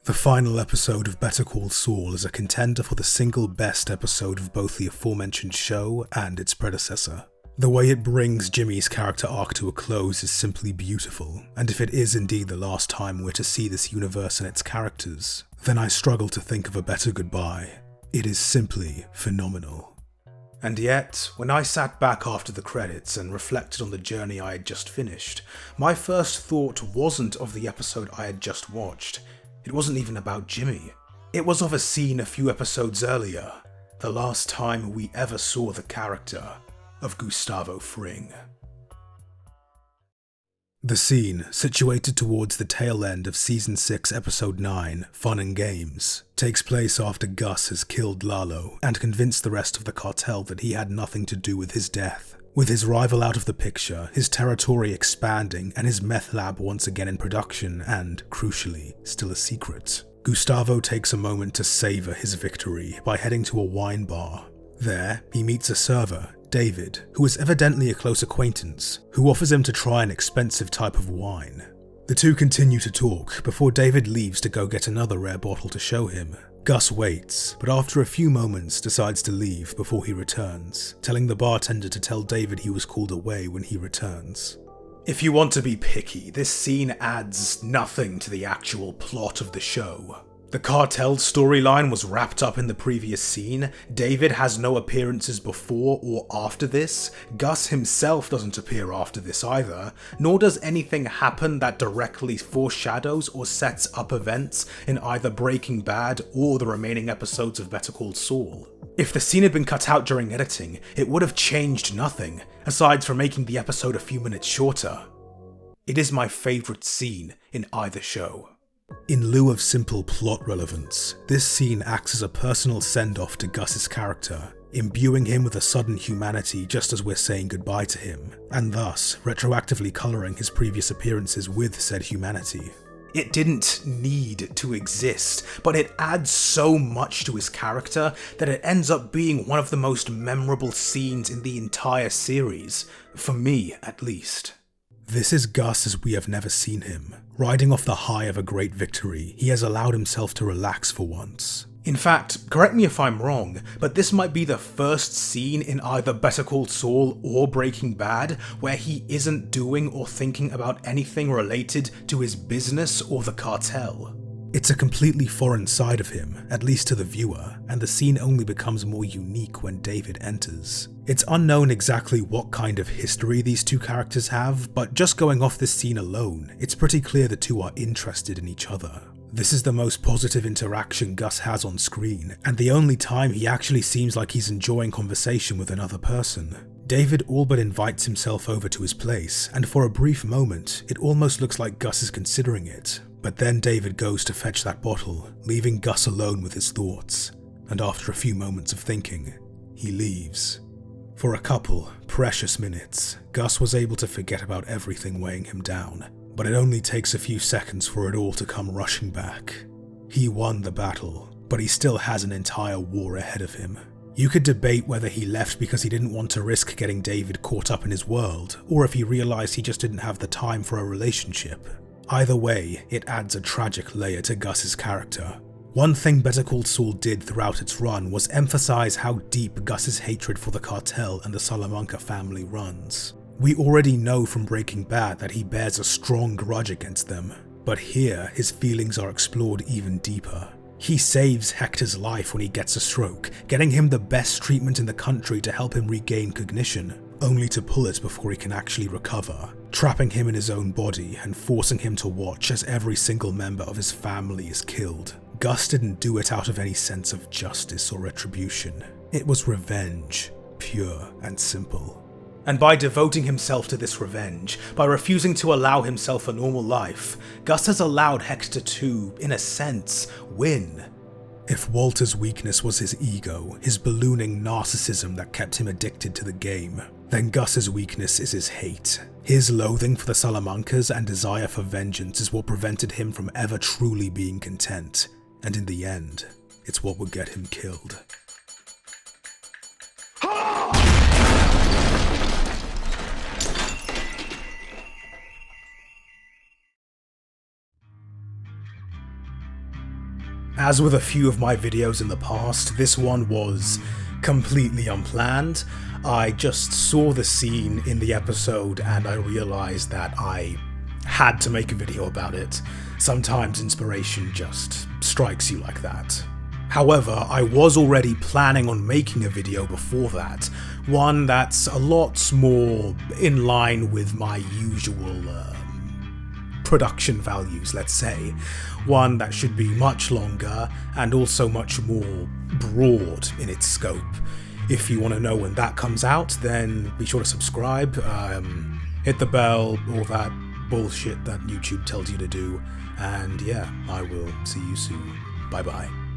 The final episode of Better Call Saul is a contender for the single best episode of both the aforementioned show and its predecessor. The way it brings Jimmy's character arc to a close is simply beautiful, and if it is indeed the last time we're to see this universe and its characters, then I struggle to think of a better goodbye. It is simply phenomenal. And yet, when I sat back after the credits and reflected on the journey I had just finished, my first thought wasn't of the episode I had just watched. It wasn't even about Jimmy. It was of a scene a few episodes earlier, the last time we ever saw the character of Gustavo Fring. The scene, situated towards the tail end of Season 6, Episode 9, Fun and Games, takes place after Gus has killed Lalo and convinced the rest of the cartel that he had nothing to do with his death. With his rival out of the picture, his territory expanding, and his meth lab once again in production and, crucially, still a secret, Gustavo takes a moment to savor his victory by heading to a wine bar. There, he meets a server, David, who is evidently a close acquaintance, who offers him to try an expensive type of wine. The two continue to talk before David leaves to go get another rare bottle to show him. Gus waits, but after a few moments decides to leave before he returns, telling the bartender to tell David he was called away when he returns. If you want to be picky, this scene adds nothing to the actual plot of the show. The cartel storyline was wrapped up in the previous scene, David has no appearances before or after this, Gus himself doesn't appear after this either, nor does anything happen that directly foreshadows or sets up events in either Breaking Bad or the remaining episodes of Better Call Saul. If the scene had been cut out during editing, it would have changed nothing, aside from making the episode a few minutes shorter. It is my favourite scene in either show. In lieu of simple plot relevance, this scene acts as a personal send-off to Gus's character, imbuing him with a sudden humanity just as we're saying goodbye to him, and thus retroactively colouring his previous appearances with said humanity. It didn't need to exist, but it adds so much to his character that it ends up being one of the most memorable scenes in the entire series, for me at least. This is Gus as we have never seen him. Riding off the high of a great victory, he has allowed himself to relax for once. In fact, correct me if I'm wrong, but this might be the first scene in either Better Call Saul or Breaking Bad where he isn't doing or thinking about anything related to his business or the cartel. It's a completely foreign side of him, at least to the viewer, and the scene only becomes more unique when David enters. It's unknown exactly what kind of history these two characters have, but just going off this scene alone, it's pretty clear the two are interested in each other. This is the most positive interaction Gus has on screen, and the only time he actually seems like he's enjoying conversation with another person. David all but invites himself over to his place, and for a brief moment, it almost looks like Gus is considering it. But then David goes to fetch that bottle, leaving Gus alone with his thoughts, and after a few moments of thinking, he leaves. For a couple precious minutes, Gus was able to forget about everything weighing him down, but it only takes a few seconds for it all to come rushing back. He won the battle, but he still has an entire war ahead of him. You could debate whether he left because he didn't want to risk getting David caught up in his world, or if he realized he just didn't have the time for a relationship. Either way, it adds a tragic layer to Gus's character. One thing Better Call Saul did throughout its run was emphasize how deep Gus's hatred for the cartel and the Salamanca family runs. We already know from Breaking Bad that he bears a strong grudge against them, but here his feelings are explored even deeper. He saves Hector's life when he gets a stroke, getting him the best treatment in the country to help him regain cognition, only to pull it before he can actually recover, trapping him in his own body and forcing him to watch as every single member of his family is killed. Gus didn't do it out of any sense of justice or retribution. It was revenge, pure and simple. And by devoting himself to this revenge, by refusing to allow himself a normal life, Gus has allowed Hector to, in a sense, win. If Walter's weakness was his ego, his ballooning narcissism that kept him addicted to the game, then Gus's weakness is his hate. His loathing for the Salamancas and desire for vengeance is what prevented him from ever truly being content, and in the end, it's what would get him killed. As with a few of my videos in the past, this one was completely unplanned. I just saw the scene in the episode and I realized that I had to make a video about it. Sometimes inspiration just strikes you like that. However, I was already planning on making a video before that, one that's a lot more in line with my usual production values, let's say. One that should be much longer and also much more broad in its scope. If you want to know when that comes out, then be sure to subscribe, hit the bell, all that bullshit that YouTube tells you to do, and yeah, I will see you soon. Bye bye.